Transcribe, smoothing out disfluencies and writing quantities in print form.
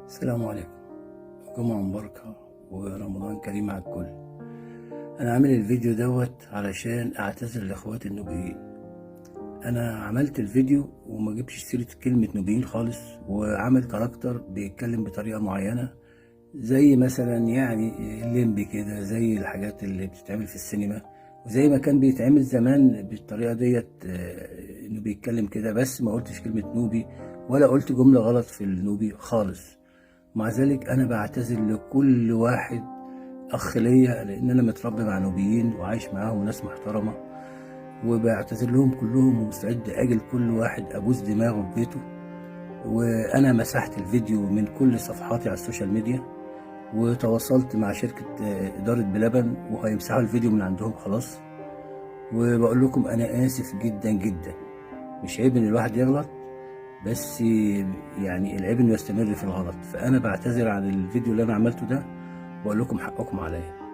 السلام عليكم. جمعة مباركة ورمضان كريم على الكل. أنا عامل الفيديو دوت علشان أعتذر لإخواتي النوبيين. أنا عملت الفيديو وما جبتش سيرة كلمة نوبيين خالص، وعامل كاركتر بيتكلم بطريقة معينة زي مثلا يعني الليمبي كده، زي الحاجات اللي بتتعمل في السينما، وزي ما كان بيتعمل زمان بالطريقة ديت. إنه بيتكلم كده، بس ما قلتش كلمة نوبي ولا قلت جملة غلط في النوبي خالص. مع ذلك انا بعتذر لكل واحد اخ ليا، لان انا متربي مع نوبيين وعايش معاهم ناس محترمه، وبعتذر لهم كلهم ومستعد اجي لكل واحد ابوس دماغه في بيته. وانا مسحت الفيديو من كل صفحاتي على السوشيال ميديا، وتواصلت مع شركه اداره بلبن وهيمسحوا الفيديو من عندهم خلاص. وبقول لكم انا اسف جدا جدا. مش عيب ان الواحد يغلط، بس يعني العيب انه يستمر في الغلط. فانا بعتذر عن الفيديو اللي انا عملته ده، واقول لكم حقكم عليا.